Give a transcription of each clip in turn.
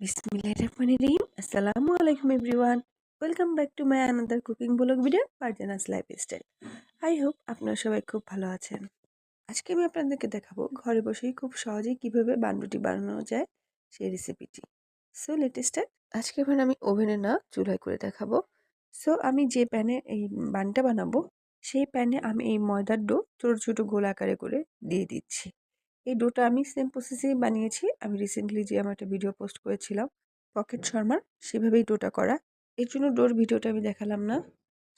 Bismillahirrahmanirrahim. Assalamu alaikum everyone. Welcome back to my another cooking vlog video, Farjana's Lifestyle. I hope আপনারা সবাই খুব ভালো আছেন। আজকে আমি আপনাদেরকে দেখাবো ঘরে বসেই খুব সহজেই কিভাবে বানরুটি বানানো যায় সেই রেসিপিটি। So let start. আজকে আমি ওভেনে না চুলায় করে দেখাবো। সো আমি যে প্যানে এই বানটা বানাবো সেই প্যানে আমি এই ময়দার ডো ছোট ছোট গোল আকারে করে দিয়ে দিচ্ছি। এই ডোটা আমি সেম প্রসেসেই বানিয়েছি। আমি রিসেন্টলি যে আমার একটা ভিডিও পোস্ট করেছিলাম পকেট শর্মার, সেভাবেই ডোটা করা। এর জন্য ডোর ভিডিওটা আমি দেখালাম না।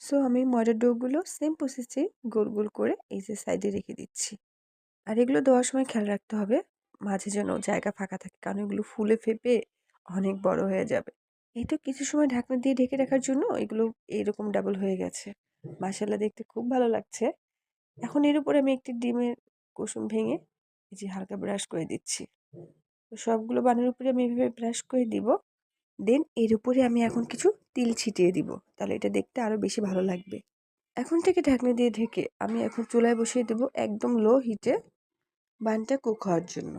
সো আমি ময়দার ডোগুলো সেম প্রসেসেই গোল গোল করে এই যে সাইডে রেখে দিচ্ছি। আর এগুলো দেওয়ার সময় খেয়াল রাখতে হবে মাঝে যেন জায়গা ফাঁকা থাকে, কারণ এগুলো ফুলে ফেপে অনেক বড় হয়ে যাবে। এই তো কিছু সময় ঢাকনা দিয়ে ঢেকে রাখার জন্য এগুলো এইরকম ডাবল হয়ে গেছে। মাশাআল্লাহ, দেখতে খুব ভালো লাগছে। এখন এর উপরে আমি একটি ডিমের কুসুম ভেঙে এই যে হালকা ব্রাশ করে দিচ্ছি। তো সবগুলো বানের উপরে আমি এভাবে ব্রাশ করে দিব। দেন এর উপরে আমি এখন কিছু তিল ছিটিয়ে দিব, তাহলে এটা দেখতে আরো বেশি ভালো লাগবে। এখন থেকে ঢাকনা দিয়ে ঢেকে আমি এখন চুলায় বসিয়ে দেব একদম লো হিটে বানটা কুক হওয়ার জন্য।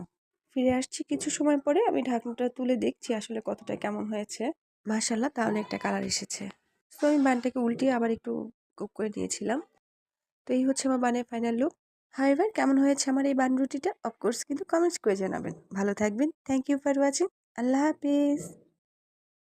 ফিরে আসছি কিছু সময় পরে। আমি ঢাকনাটা তুলে দেখছি আসলে কতটা কেমন হয়েছে। মাশাআল্লাহ, দারুণ একটা কালার এসেছে। তো আমি বানটাকে উল্টিয়ে আবার একটু কুক করে নিয়েছিলাম। তো এই হচ্ছে আমার বানের ফাইনাল লুক। হাইবার কেমন হয়েছে আমার এই বান রুটিটা অফকোর্স কিন্তু কমেন্টস করে জানাবেন। ভালো থাকবেন। Thank you for watching. আল্লাহ হাফিজ।